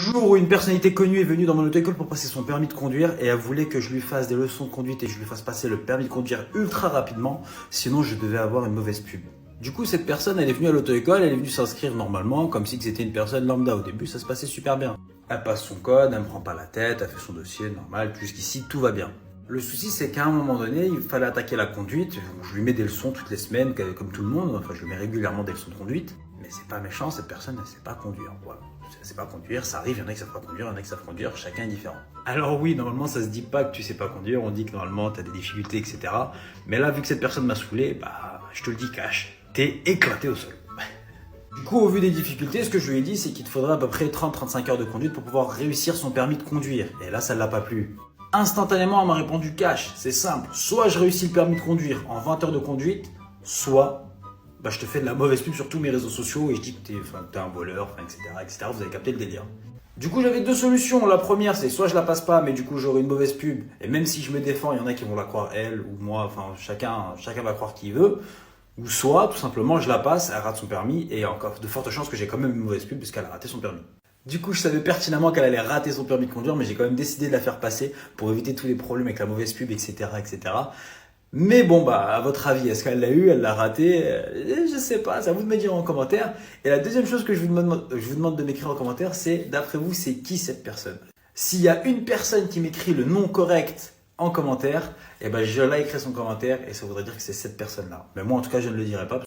Le jour où une personnalité connue est venue dans mon auto-école pour passer son permis de conduire et elle voulait que je lui fasse des leçons de conduite et je lui fasse passer le permis de conduire ultra rapidement, sinon je devais avoir une mauvaise pub. Du coup, cette personne, elle est venue à l'auto-école, elle est venue s'inscrire normalement, comme si c'était une personne lambda. Au début, ça se passait super bien. Elle passe son code, elle me prend pas la tête, elle fait son dossier normal, jusqu'ici, tout va bien. Le souci, c'est qu'à un moment donné, il fallait attaquer la conduite. Je lui mets des leçons toutes les semaines, comme tout le monde. Enfin, je lui mets régulièrement des leçons de conduite. Mais c'est pas méchant, cette personne, elle sait pas conduire. Voilà. Elle sait pas conduire, ça arrive, il y en a qui savent pas conduire, il y en a qui savent conduire, chacun est différent. Alors oui, normalement, ça se dit pas que tu sais pas conduire, on dit que normalement, t'as des difficultés, etc. Mais là, vu que cette personne m'a saoulé, je te le dis cash, t'es éclaté au sol. Du coup, au vu des difficultés, ce que je lui ai dit, c'est qu'il te faudrait à peu près 30-35 heures de conduite pour pouvoir réussir son permis de conduire. Et là, ça ne l'a pas plu. Instantanément, elle m'a répondu cash, c'est simple. Soit je réussis le permis de conduire en 20 heures de conduite, soit je te fais de la mauvaise pub sur tous mes réseaux sociaux et je dis que t'es un voleur, etc., etc. Vous avez capté le délire. Du coup, j'avais deux solutions. La première, c'est soit je la passe pas, mais du coup, j'aurai une mauvaise pub. Et même si je me défends, il y en a qui vont la croire elle ou moi. Enfin, chacun va croire qui veut. Ou soit, tout simplement, je la passe, elle rate son permis et encore de fortes chances que j'ai quand même une mauvaise pub puisqu'elle a raté son permis. Du coup, je savais pertinemment qu'elle allait rater son permis de conduire, mais j'ai quand même décidé de la faire passer pour éviter tous les problèmes avec la mauvaise pub, etc., etc. Mais bon, à votre avis, est-ce qu'elle l'a eu, elle l'a raté? Je sais pas, c'est à vous de me dire en commentaire. Et la deuxième chose que je vous demande de m'écrire en commentaire, c'est, d'après vous, c'est qui cette personne? S'il y a une personne qui m'écrit le nom correct en commentaire, je likerai son commentaire et ça voudrait dire que c'est cette personne-là. Mais moi, en tout cas, je ne le dirai pas.